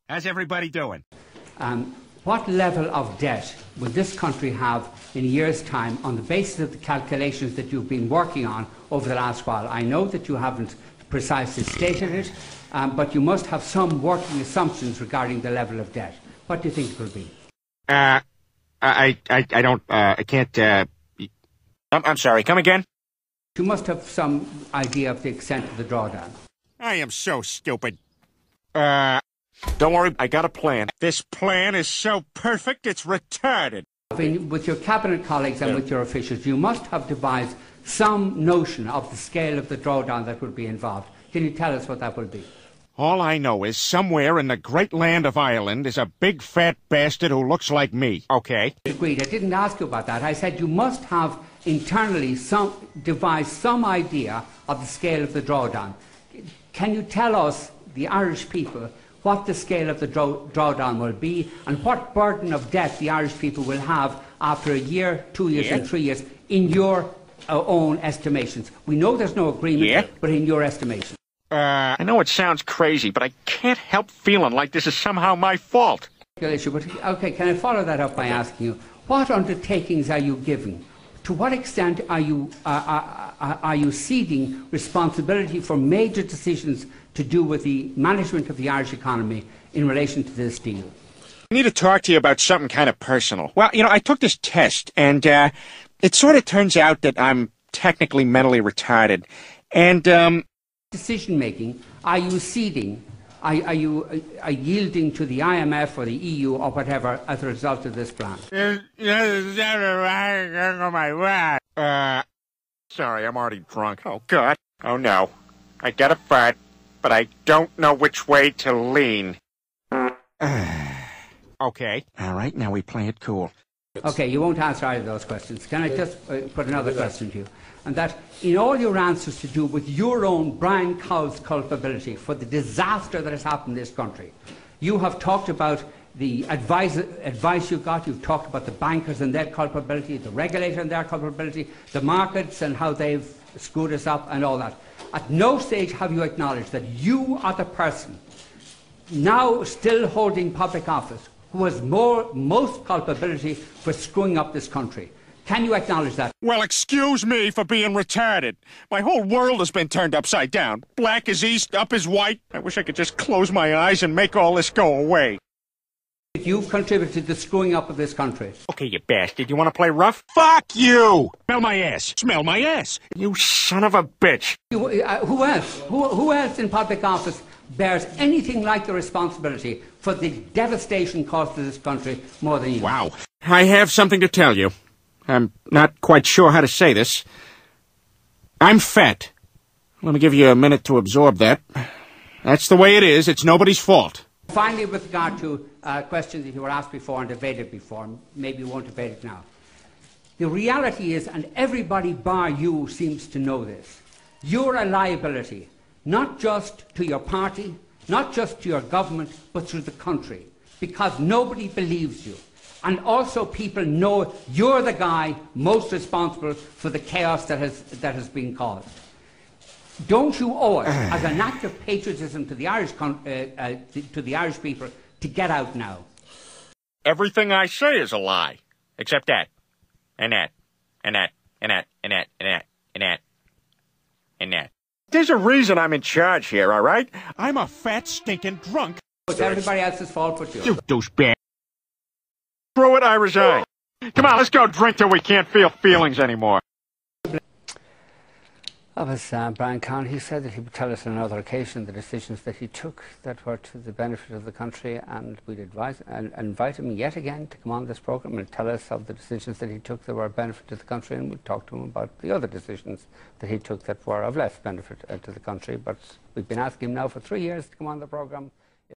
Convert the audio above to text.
How's everybody doing? What level of debt will this country have in a year's time on the basis of the calculations that you've been working on over the last while? I know that you haven't precisely stated it, but you must have some working assumptions regarding the level of debt. What do you think it will be? I can't, I'm sorry, come again? You must have some idea of the extent of the drawdown. I am so stupid. Don't worry, I got a plan. This plan is so perfect, it's retarded. With your cabinet colleagues and with your officials, you must have devised some notion of the scale of the drawdown that will be involved. Can you tell us what that will be? All I know is somewhere in the great land of Ireland is a big fat bastard who looks like me, okay? Agreed. I didn't ask you about that. I said you must have internally devised some idea of the scale of the drawdown. Can you tell us, the Irish people, what the scale of the drawdown will be and what burden of debt the Irish people will have after a year, 2 years and 3 years in your own estimations? We know there's no agreement, but in your estimation. I know it sounds crazy, but I can't help feeling like this is somehow my fault. Okay, can I follow that up by asking you, what undertakings are you giving? To what extent are you ceding responsibility for major decisions to do with the management of the Irish economy in relation to this deal? I need to talk to you about something kind of personal. Well, you know, I took this test, and it sort of turns out that I'm technically mentally retarded. And, decision-making, are you ceding, are you yielding to the IMF or the EU or whatever as a result of this plan? Sorry, I'm already drunk. Oh, God. Oh, no. I got a fart, but I don't know which way to lean. Okay. All right, now we play it cool. Okay, you won't answer either of those questions. Can I just put another question to you? And that in all your answers to do with your own Brian Cowell's culpability for the disaster that has happened in this country, you have talked about the advice you got, you've talked about the bankers and their culpability, the regulator and their culpability, the markets and how they've screwed us up and all that. At no stage have you acknowledged that you are the person now still holding public office who has most culpability for screwing up this country. Can you acknowledge that? Well, excuse me for being retarded. My whole world has been turned upside down. Black is east, up is white. I wish I could just close my eyes and make all this go away. You've contributed to the screwing up of this country. Okay, you bastard. You want to play rough? Fuck you! Smell my ass. Smell my ass. You son of a bitch. Who else? Who else in public office bears anything like the responsibility for the devastation caused to this country more than you? Wow. I have something to tell you. I'm not quite sure how to say this. I'm fat. Let me give you a minute to absorb that. That's the way it is. It's nobody's fault. Finally, with regard to questions that you were asked before and debated before, maybe you won't debate it now. The reality is, and everybody bar you seems to know this, you're a liability, not just to your party, not just to your government, but to the country, because nobody believes you. And also people know you're the guy most responsible for the chaos that has been caused. Don't you owe it, as an act of patriotism to the Irish people, to get out now? Everything I say is a lie, except that, and that, and that, and that, and that, and that, and that, and that. There's a reason I'm in charge here, all right? I'm a fat, stinking drunk. It's everybody else's fault but you. You douchebag. Screw it, I resign. Come on, let's go drink till we can't feel feelings anymore. That was Brian Cowen. He said that he would tell us on another occasion the decisions that he took that were to the benefit of the country, and we'd advise and invite him yet again to come on this programme and tell us of the decisions that he took that were of benefit to the country, and we'd talk to him about the other decisions that he took that were of less benefit to the country. But we've been asking him now for 3 years to come on the programme.